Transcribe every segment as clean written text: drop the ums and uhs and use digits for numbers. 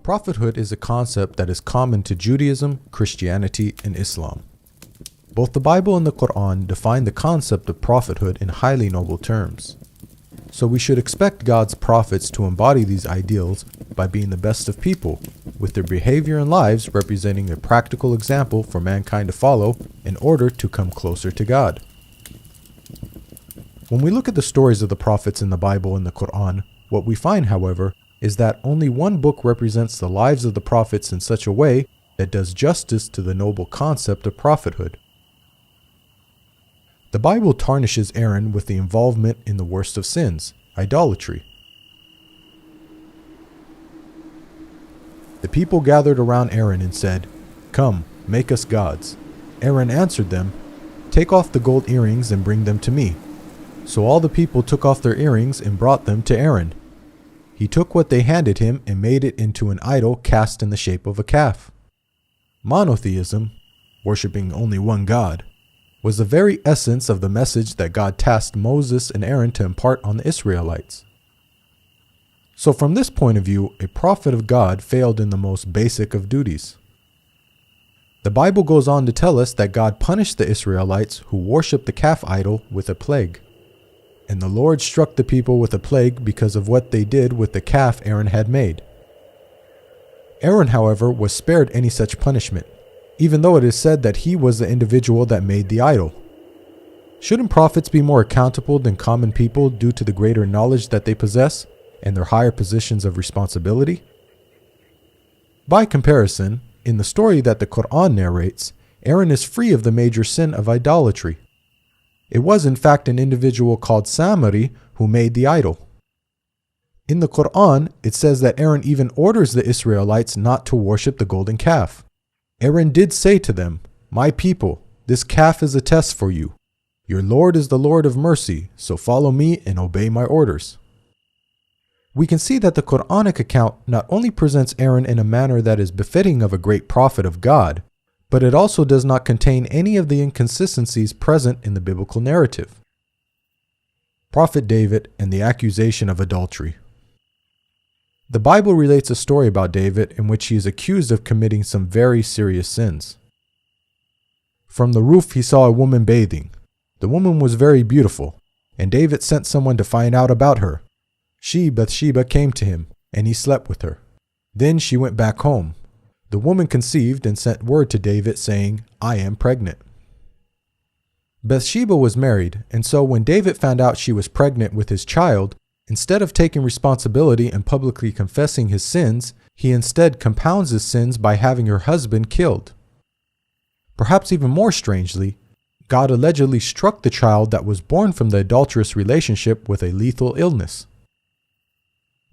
Prophethood is a concept that is common to Judaism, Christianity, and Islam. Both the Bible and the Qur'an define the concept of prophethood in highly noble terms. So we should expect God's prophets to embody these ideals by being the best of people, with their behavior and lives representing a practical example for mankind to follow in order to come closer to God. When we look at the stories of the prophets in the Bible and the Qur'an, what we find, however, is that only one book represents the lives of the prophets in such a way that does justice to the noble concept of prophethood. The Bible tarnishes Aaron with the involvement in the worst of sins, idolatry. The people gathered around Aaron and said, "Come, make us gods." Aaron answered them, "Take off the gold earrings and bring them to me." So all the people took off their earrings and brought them to Aaron. He took what they handed him and made it into an idol cast in the shape of a calf. Monotheism, worshipping only one God, was the very essence of the message that God tasked Moses and Aaron to impart on the Israelites. So from this point of view, a prophet of God failed in the most basic of duties. The Bible goes on to tell us that God punished the Israelites who worshipped the calf idol with a plague. And the Lord struck the people with a plague because of what they did with the calf Aaron had made. Aaron, however, was spared any such punishment, even though it is said that he was the individual that made the idol. Shouldn't prophets be more accountable than common people due to the greater knowledge that they possess and their higher positions of responsibility? By comparison, in the story that the Qur'an narrates, Aaron is free of the major sin of idolatry. It was in fact an individual called Samari who made the idol. In the Qur'an, it says that Aaron even orders the Israelites not to worship the golden calf. Aaron did say to them, "My people, this calf is a test for you. Your Lord is the Lord of mercy, so follow me and obey my orders." We can see that the Qur'anic account not only presents Aaron in a manner that is befitting of a great prophet of God, but it also does not contain any of the inconsistencies present in the biblical narrative. Prophet David and the accusation of adultery. The Bible relates a story about David in which he is accused of committing some very serious sins. From the roof he saw a woman bathing. The woman was very beautiful, and David sent someone to find out about her. She, Bathsheba, came to him, and he slept with her. Then she went back home. The woman conceived and sent word to David saying, "I am pregnant." Bathsheba was married, and so when David found out she was pregnant with his child, instead of taking responsibility and publicly confessing his sins, he instead compounds his sins by having her husband killed. Perhaps even more strangely, God allegedly struck the child that was born from the adulterous relationship with a lethal illness.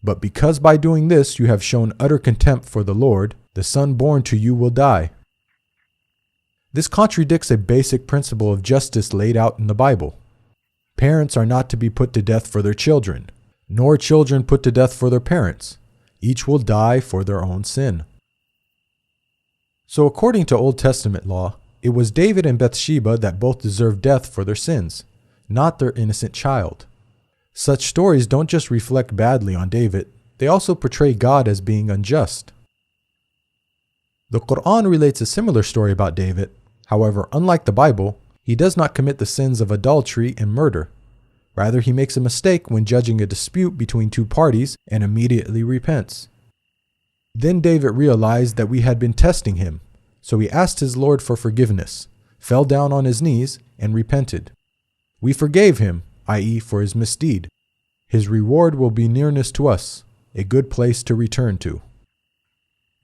But because by doing this you have shown utter contempt for the Lord, the son born to you will die. This contradicts a basic principle of justice laid out in the Bible. Parents are not to be put to death for their children, nor children put to death for their parents. Each will die for their own sin. So according to Old Testament law, it was David and Bathsheba that both deserved death for their sins, not their innocent child. Such stories don't just reflect badly on David, they also portray God as being unjust. The Qur'an relates a similar story about David. However, unlike the Bible, he does not commit the sins of adultery and murder. Rather, he makes a mistake when judging a dispute between two parties and immediately repents. Then David realized that we had been testing him, so he asked his Lord for forgiveness, fell down on his knees, and repented. We forgave him, i.e., for his misdeed. His reward will be nearness to us, a good place to return to.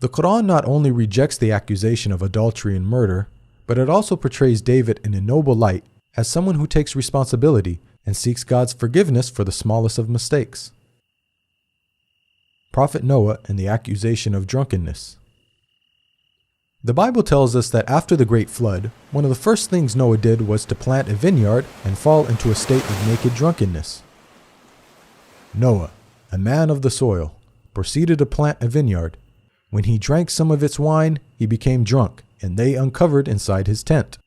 The Qur'an not only rejects the accusation of adultery and murder, but it also portrays David in a noble light as someone who takes responsibility and seeks God's forgiveness for the smallest of mistakes. Prophet Noah and the accusation of drunkenness. The Bible tells us that after the great flood, one of the first things Noah did was to plant a vineyard and fall into a state of naked drunkenness. Noah, a man of the soil, proceeded to plant a vineyard. When he drank some of its wine, he became drunk, and they uncovered inside his tent.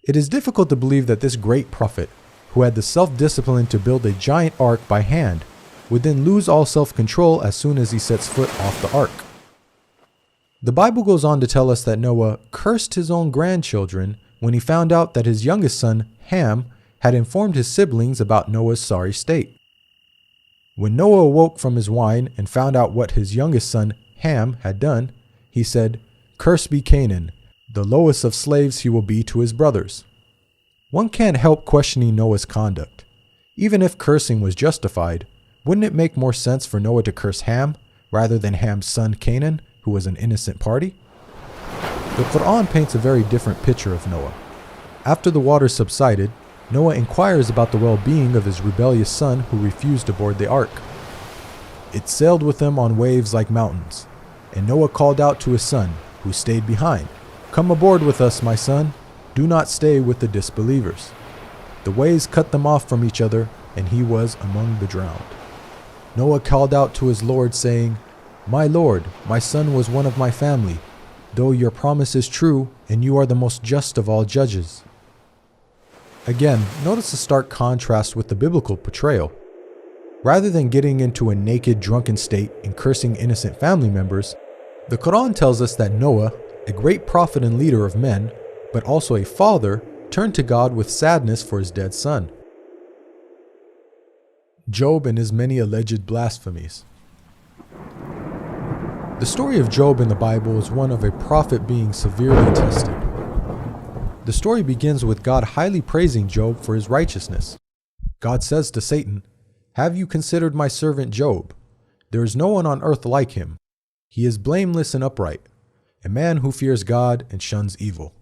It is difficult to believe that this great prophet, who had the self-discipline to build a giant ark by hand, would then lose all self-control as soon as he sets foot off the ark. The Bible goes on to tell us that Noah cursed his own grandchildren when he found out that his youngest son, Ham, had informed his siblings about Noah's sorry state. When Noah awoke from his wine and found out what his youngest son, Ham, had done, he said, "Cursed be Canaan, the lowest of slaves he will be to his brothers." One can't help questioning Noah's conduct. Even if cursing was justified, wouldn't it make more sense for Noah to curse Ham rather than Ham's son Canaan, who was an innocent party? The Qur'an paints a very different picture of Noah. After the waters subsided, Noah inquires about the well-being of his rebellious son who refused to board the ark. It sailed with them on waves like mountains, and Noah called out to his son, who stayed behind, "Come aboard with us, my son. Do not stay with the disbelievers." The waves cut them off from each other, and he was among the drowned. Noah called out to his Lord, saying, "My Lord, my son was one of my family, though your promise is true, and you are the most just of all judges." Again, notice the stark contrast with the biblical portrayal. Rather than getting into a naked, drunken state and cursing innocent family members, the Quran tells us that Noah, a great prophet and leader of men, but also a father, turned to God with sadness for his dead son. Job and his many alleged blasphemies. The story of Job in the Bible is one of a prophet being severely tested. The story begins with God highly praising Job for his righteousness. God says to Satan, "Have you considered my servant Job? There is no one on earth like him. He is blameless and upright, a man who fears God and shuns evil."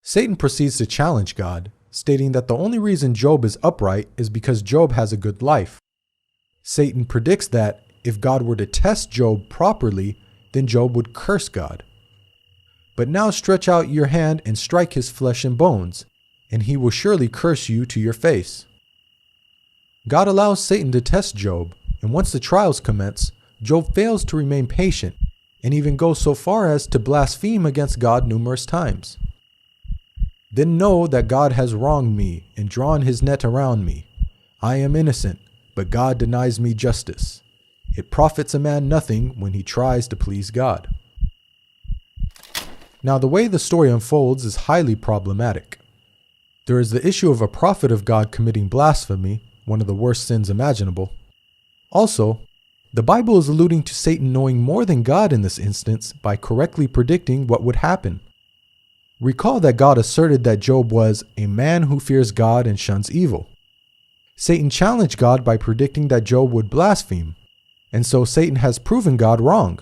Satan proceeds to challenge God, stating that the only reason Job is upright is because Job has a good life. Satan predicts that if God were to test Job properly, then Job would curse God. "But now stretch out your hand and strike his flesh and bones, and he will surely curse you to your face." God allows Satan to test Job, and once the trials commence, Job fails to remain patient, and even goes so far as to blaspheme against God numerous times. "Then know that God has wronged me and drawn his net around me. I am innocent, but God denies me justice. It profits a man nothing when he tries to please God." Now, the way the story unfolds is highly problematic. There is the issue of a prophet of God committing blasphemy, one of the worst sins imaginable. Also, the Bible is alluding to Satan knowing more than God in this instance by correctly predicting what would happen. Recall that God asserted that Job was a man who fears God and shuns evil. Satan challenged God by predicting that Job would blaspheme, and so Satan has proven God wrong.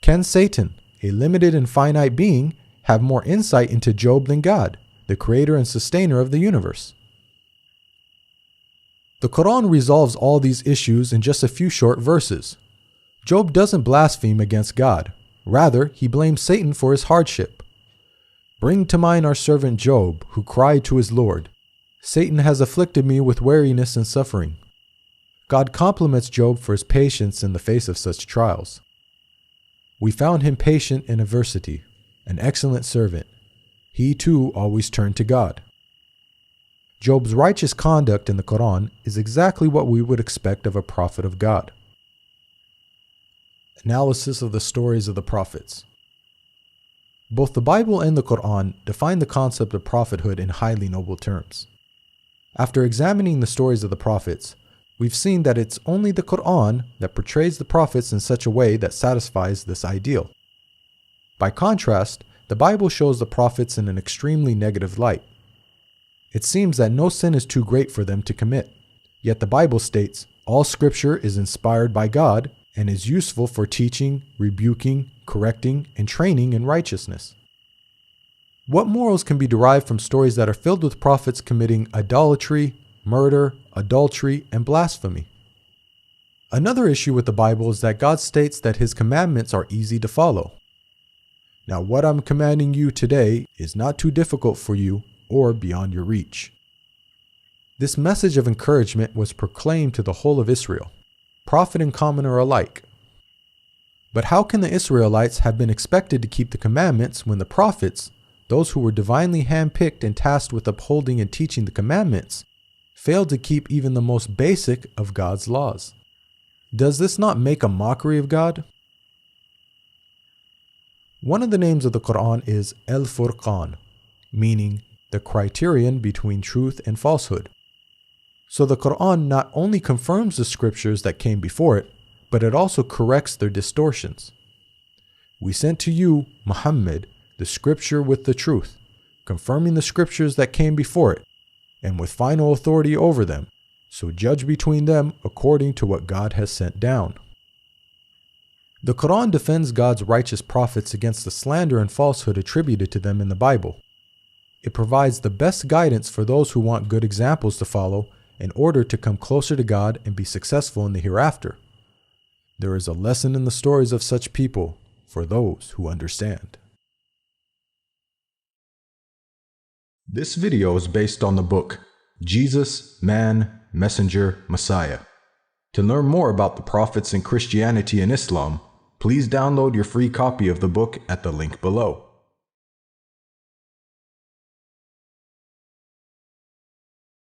Can Satan, a limited and finite being, have more insight into Job than God, the creator and sustainer of the universe? The Quran resolves all these issues in just a few short verses. Job doesn't blaspheme against God. Rather, he blames Satan for his hardship. "Bring to mind our servant Job, who cried to his Lord, 'Satan has afflicted me with weariness and suffering.'" God compliments Job for his patience in the face of such trials. "We found him patient in adversity, an excellent servant. He too always turned to God." Job's righteous conduct in the Quran is exactly what we would expect of a prophet of God. Analysis of the stories of the prophets. Both the Bible and the Quran define the concept of prophethood in highly noble terms. After examining the stories of the prophets, we've seen that it's only the Qur'an that portrays the prophets in such a way that satisfies this ideal. By contrast, the Bible shows the prophets in an extremely negative light. It seems that no sin is too great for them to commit, yet the Bible states, "All scripture is inspired by God and is useful for teaching, rebuking, correcting, and training in righteousness." What morals can be derived from stories that are filled with prophets committing idolatry, murder, adultery, and blasphemy? Another issue with the Bible is that God states that his commandments are easy to follow. Now, what I'm commanding you today is not too difficult for you or beyond your reach. This message of encouragement was proclaimed to the whole of Israel, prophet and commoner alike. But how can the Israelites have been expected to keep the commandments when the prophets, those who were divinely handpicked and tasked with upholding and teaching the commandments, fail to keep even the most basic of God's laws. Does this not make a mockery of God? One of the names of the Qur'an is Al-Furqan, meaning the criterion between truth and falsehood. So the Qur'an not only confirms the scriptures that came before it, but it also corrects their distortions. We sent to you, Muhammad, the scripture with the truth, confirming the scriptures that came before it, and with final authority over them, so judge between them according to what God has sent down. The Qur'an defends God's righteous prophets against the slander and falsehood attributed to them in the Bible. It provides the best guidance for those who want good examples to follow in order to come closer to God and be successful in the hereafter. There is a lesson in the stories of such people for those who understand. This video is based on the book Jesus, Man, Messenger, Messiah. To learn more about the prophets in Christianity and Islam, please download your free copy of the book at the link below.